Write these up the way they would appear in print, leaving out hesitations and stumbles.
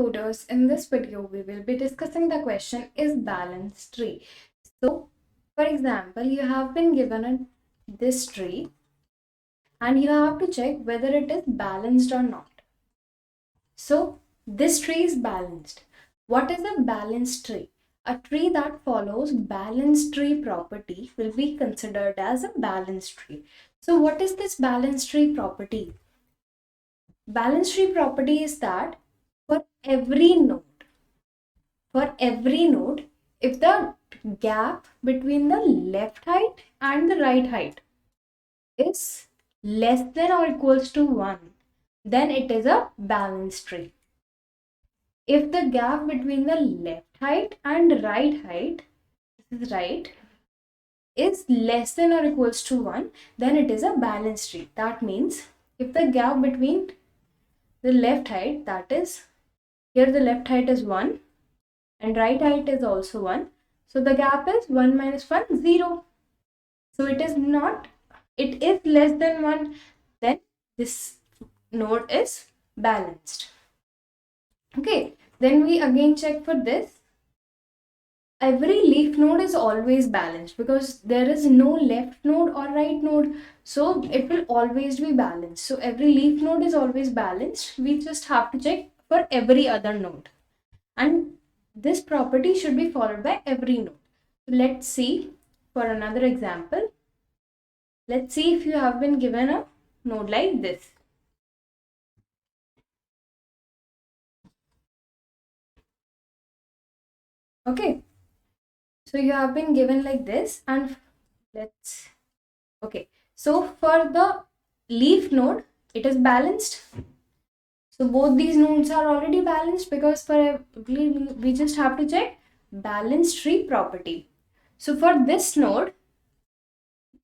coders, in this video we will be discussing the question, is balance tree. So for example, you have been given this tree and you have to check whether it is balanced or not. So this tree is balanced. What is a balanced tree? A tree that follows balanced tree property will be considered as a balanced tree. So what is this balanced tree property? Balanced tree property is that for every node, if the gap between the left height and the right height is less than or equals to 1, then it is a balanced tree. If the gap between the left height and right height, this is right, is less than or equals to 1, then it is a balanced tree. That means if the gap between the left height, that is, here the left height is 1 and right height is also 1. So the gap is 1 minus 1, 0. So it is less than 1, then this node is balanced. Okay, then we again check for this. Every leaf node is always balanced because there is no left node or right node. So it will always be balanced. So every leaf node is always balanced. We just have to check for every other node. And this property should be followed by every node. So let's see for another example. Let's see if you have been given a node like this. Okay. So you have been given like this, and so for the leaf node, it is balanced. So both these nodes are already balanced because we just have to check balanced tree property. So for this node,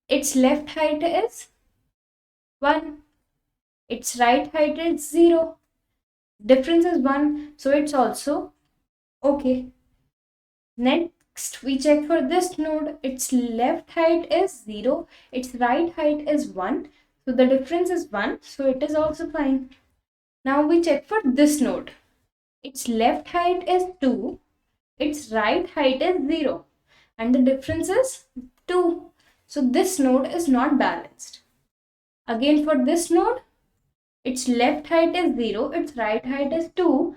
its left height is 1, its right height is 0, difference is 1, so it's also okay. Next, we check for this node. Its left height is 0. Its right height is 1. So the difference is 1. So it is also fine. Now we check for this node. Its left height is 2. Its right height is 0. And the difference is 2. So this node is not balanced. Again for this node, its left height is 0. Its right height is 2.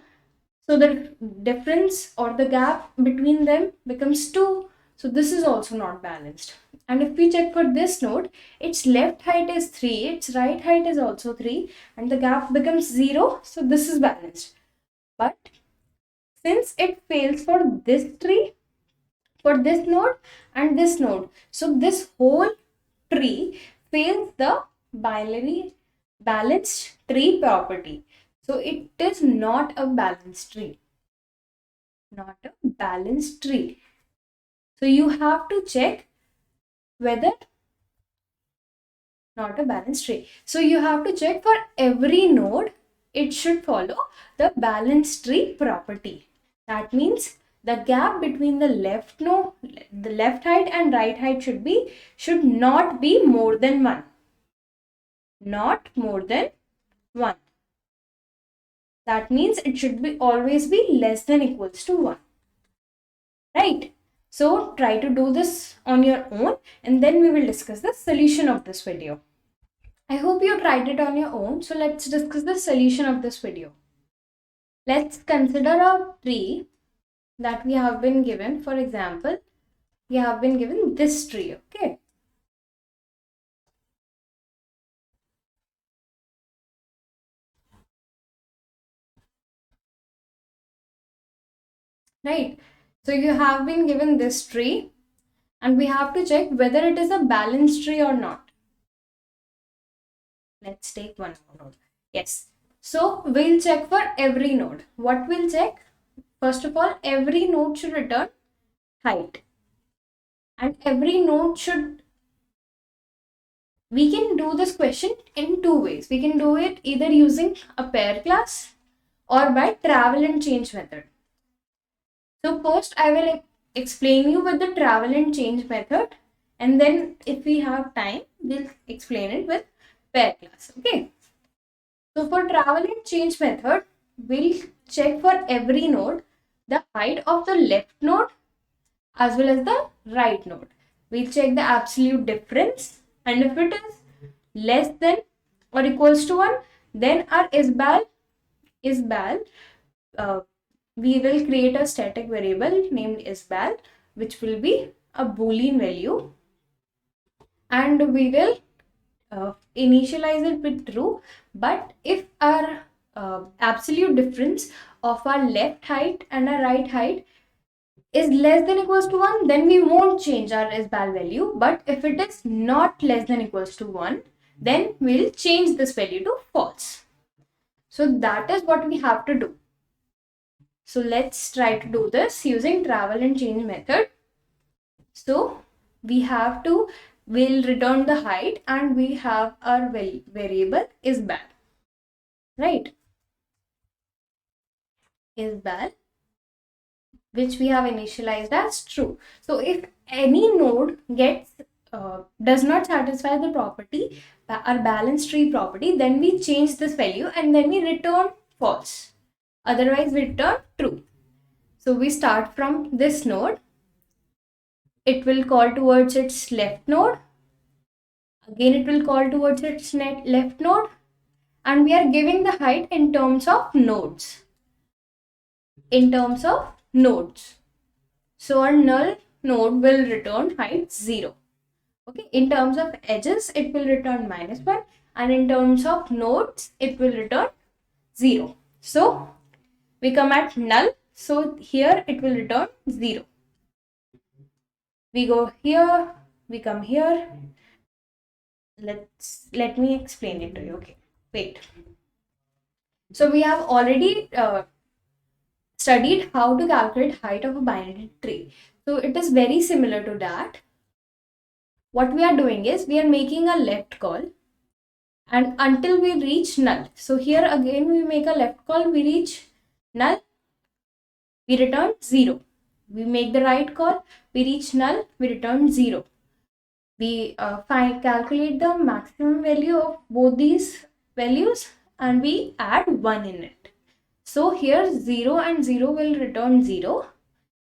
So the difference or the gap between them becomes 2. So this is also not balanced. And if we check for this node, its left height is 3, its right height is also 3, and the gap becomes 0. So this is balanced. But since it fails for this tree, for this node and this node, so this whole tree fails the balanced tree property. So it is not a balanced tree. Not a balanced tree. So you have to check whether not a balanced tree. So you have to check for every node, it should follow the balanced tree property. That means the gap between the left height and right height should not be more than 1. Not more than 1. That means it should always be less than equals to 1. Right? So try to do this on your own and then we will discuss the solution of this video. I hope you tried it on your own. So let's discuss the solution of this video. Let's consider a tree that we have been given. For example, we have been given this tree. Okay. Right. So you have been given this tree and we have to check whether it is a balanced tree or not. Let's take one more node. Yes. So we'll check for every node. What we'll check? First of all, every node should return height. And every node we can do this question in two ways. We can do it either using a pair class or by travel and change method. So first I will explain you with the travel and change method, and then if we have time, we'll explain it with pair class. Okay. So for travel and change method, we'll check for every node the height of the left node as well as the right node. We'll check the absolute difference, and if it is less than or equals to 1, then our isbal, uh, we will create a static variable named isbal, which will be a boolean value, and we will initialize it with true. But if our absolute difference of our left height and our right height is less than equals to 1, then we won't change our isbal value. But if it is not less than equals to 1, then we'll change this value to false. So that is what we have to do. So let's try to do this using travel and change method. So we have to, we'll return the height and we have our variable isbal, right? Isbal, which we have initialized as true. So if any node gets does not satisfy the property, our balanced tree property, then we change this value and then we return false. Otherwise we return true. So we start from this node. It will call towards its left node. Again, it will call towards its left node. And we are giving the height in terms of nodes. In terms of nodes. So our null node will return height 0. Okay, in terms of edges, it will return -1, and in terms of nodes, it will return 0. So we come at null. So here it will return 0. We go here, we come here. Let me explain it to you. Okay, wait. So we have already studied how to calculate height of a binary tree. So it is very similar to that. What we are doing is we are making a left call, and until we reach null. So here again we make a left call, we reach null, we return 0. We make the right call, we reach null, we return 0. We calculate the maximum value of both these values and we add 1 in it. So here 0 and 0 will return 0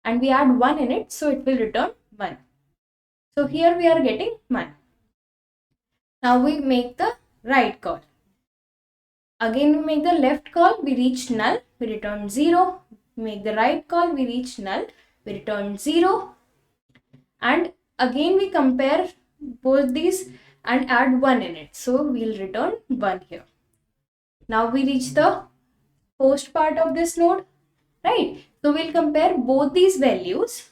and we add 1 in it, so it will return 1. So here we are getting 1. Now we make the right call. Again we make the left call, we reach null, we return 0. We make the right call, we reach null, we return 0. And again we compare both these and add 1 in it. So we'll return 1 here. Now we reach the post part of this node, right? So we'll compare both these values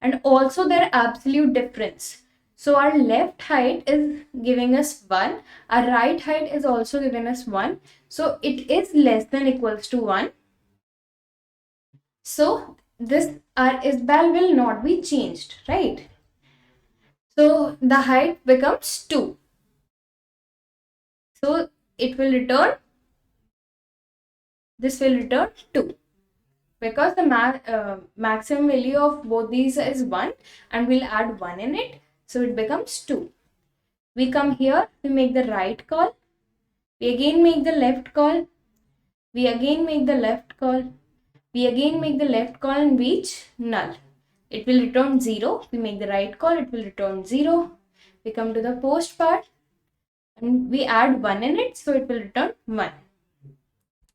and also their absolute difference. So our left height is giving us 1, our right height is also giving us 1. So it is less than equals to 1. So this our isbal will not be changed, right? So the height becomes 2. So it will return, this will return 2. Because the maximum value of both these is 1 and we'll add 1 in it. So it becomes 2. We come here, we make the right call. We again make the left call. We again make the left call. We again make the left call and reach null. It will return 0. We make the right call, it will return 0. We come to the post part and we add 1 in it, so it will return 1.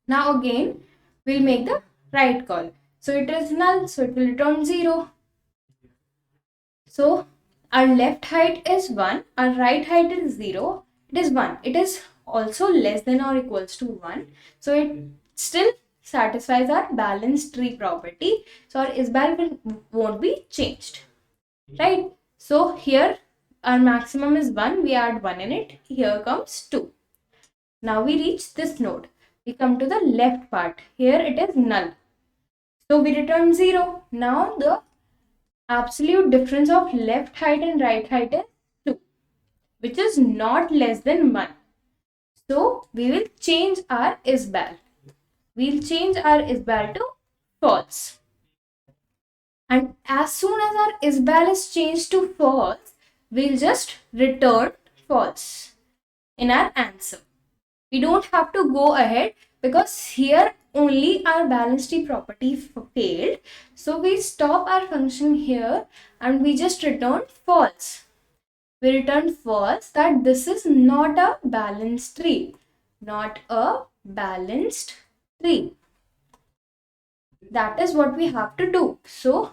Now again, we'll make the right call. So it is null, so it will return 0. So our left height is 1, our right height is 0. It is 1. It is also less than or equals to 1. So it still satisfies our balanced tree property. So our isbal won't be changed, right? So here our maximum is 1. We add 1 in it. Here comes 2. Now we reach this node. We come to the left part. Here it is null. So we return 0. Now the absolute difference of left height and right height is 2, which is not less than 1. So we will change our isbal. We'll change our isbal to false. And as soon as our isbal is changed to false, we'll just return false in our answer. We don't have to go ahead because here only our balanced tree property failed. So we stop our function here and we just return false. We return false, that this is not a balanced tree. Not a balanced tree. That is what we have to do. So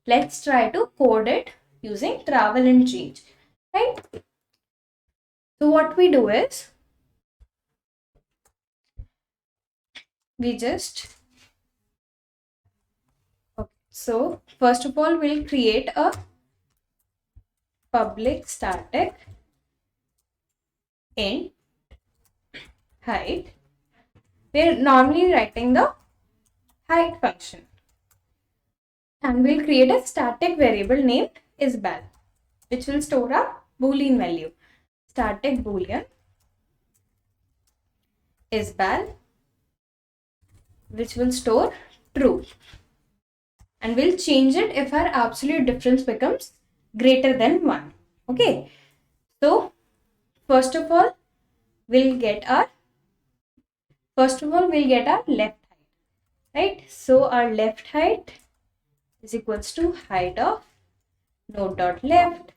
let's try to code it using travel and change, right? So what we do is, we just, okay, so first of all we'll create a public static int height. We're normally writing the height function, and we'll create a static variable named isbal, which will store a boolean value. Static boolean isbal, which will store true, and we'll change it if our absolute difference becomes greater than 1. Okay, so first of all we'll get our left height, right? So our left height is equals to height of node dot left.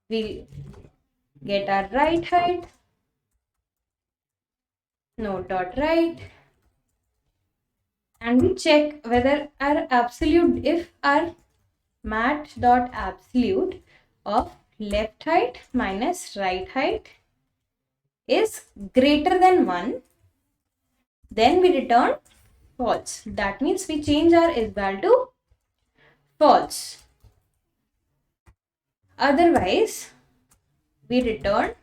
We'll get our right height, node dot right, and we check whether our absolute, if our mat dot absolute of left height minus right height is greater than 1, then we return false. That means we change our isbal to false. Otherwise, we return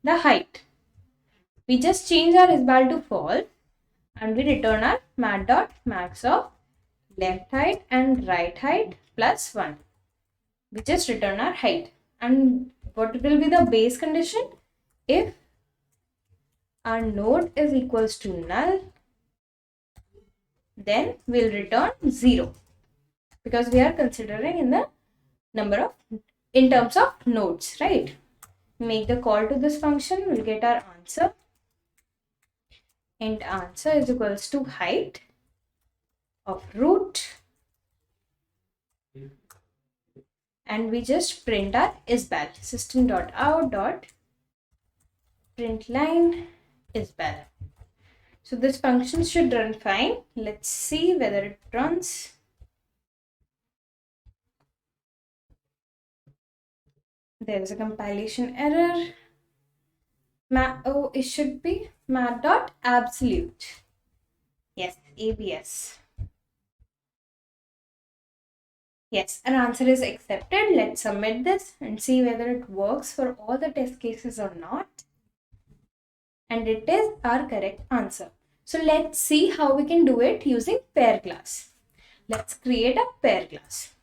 the height. We just change our isbal to false and we return our mat dot max of left height and right height plus 1. We just return our height. And what will be the base condition? If our node is equals to null, then we'll return 0, because we are considering in the in terms of nodes, right? Make the call to this function, we'll get our answer. Int answer is equals to height of root, and we just print our isbal, system.out.println isbal. So this function should run fine. Let's see whether it runs. There is a compilation error. It should be mat.absolute. Yes, ABS. Yes, an answer is accepted. Let's submit this and see whether it works for all the test cases or not. And it is our correct answer. So let's see how we can do it using pair class. Let's create a pair class.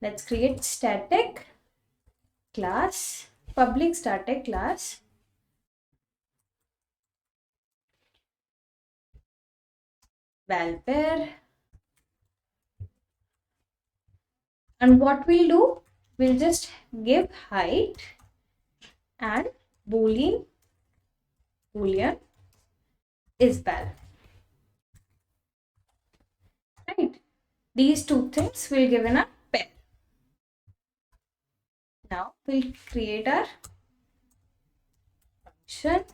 Let's create static class, public static class, val pair. And what we'll do, we'll just give height and boolean isbal. Right? These two things we'll give in a pair. Now we'll create our function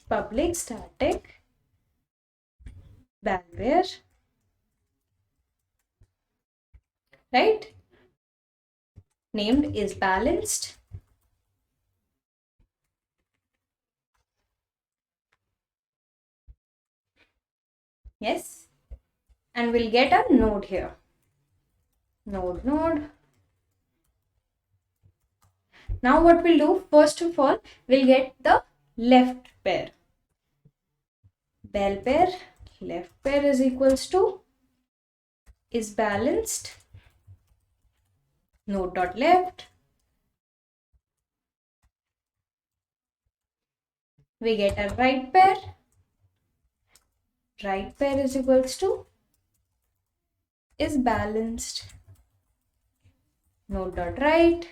public static valware, right? Named is balanced. Yes, and we'll get a node here. Node. Now what we'll do, first of all, we'll get the left pair. Bell pair, left pair is equals to is balanced, node dot left. We get a right pair. Right pair is equals to is balanced, node dot right.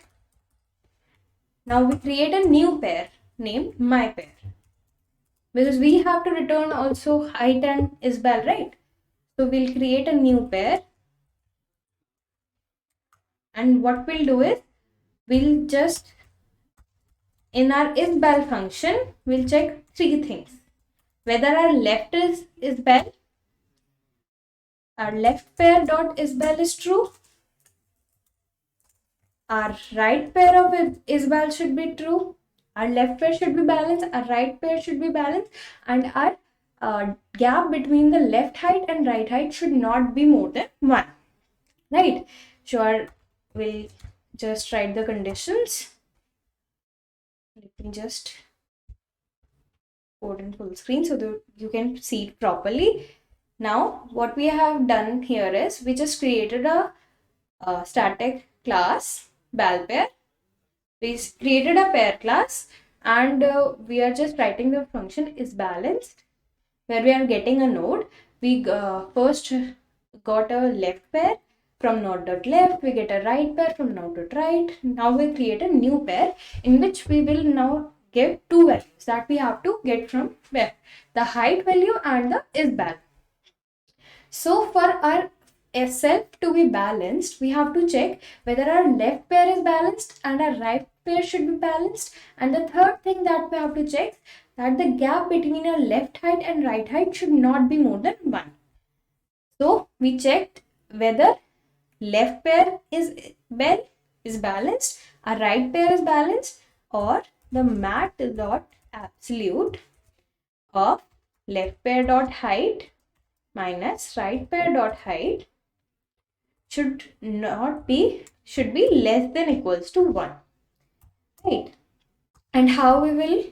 Now we create a new pair named my pair. because we have to return also height and isbal, right? So we'll create a new pair, and what we'll do is we'll just, in our isbal function, we'll check three things: whether our left is isbal, our left pair dot isbal is true, our right pair of isbal should be true, our left pair should be balanced, our right pair should be balanced, and our gap between the left height and right height should not be more than 1, right? So we'll just write the conditions. Let me just put in full screen so that you can see it properly. Now what we have done here is we just created a static class bal pair. We created a pair class, and we are just writing the function is balanced, where we are getting a node. We first got a left pair from node dot left, we get a right pair from node dot right. Now we create a new pair in which we will now give two values that we have to get from where, the height value and the isbal. So for our self to be balanced, we have to check whether our left pair is balanced and our right pair should be balanced. And the third thing that we have to check, that the gap between our left height and right height should not be more than 1. So we checked whether left pair is balanced, our right pair is balanced, or the mat dot absolute of left pair dot height minus right pair dot height should be less than equals to 1, right? And how we will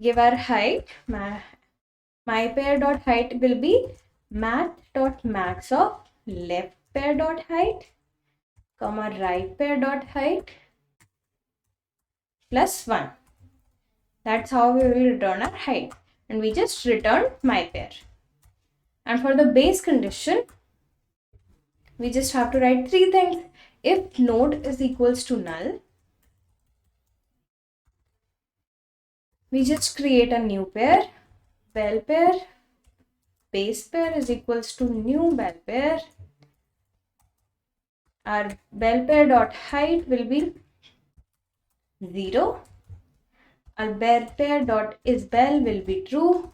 give our height? My pair dot height will be mat dot max of left pair dot height comma right pair dot height plus 1. That's how we will return our height, and we just return my pair. And for the base condition, we just have to write three things. If node is equals to null, we just create a new pair, bal pair, base pair is equals to new bal pair. Our bal pair dot height will be 0. Our bal pair dot isbal will be true,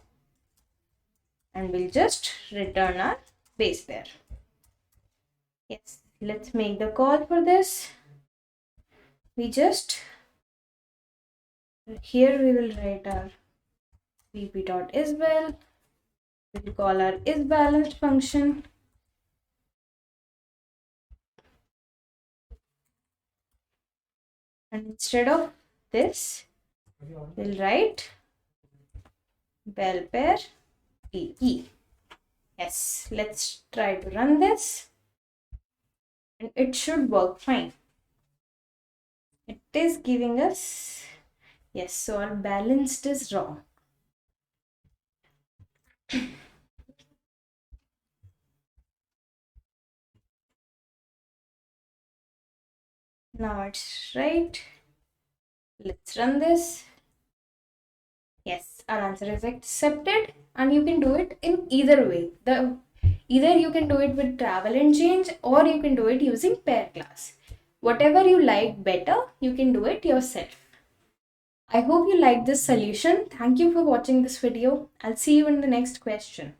and we'll just return our base pair. Yes, let's make the call for this. We just, here we will write our vp dot isbal. We'll call our isBalanced function. And instead of this, we'll write bal pair PE. Yes, let's try to run this. And it should work fine. It is giving us, yes, so our balanced is wrong. Now it's right. Let's run this. Yes, our answer is accepted, and you can do it in either way. Either you can do it with travel and change, or you can do it using pair class. Whatever you like better, you can do it yourself. I hope you liked this solution. Thank you for watching this video. I'll see you in the next question.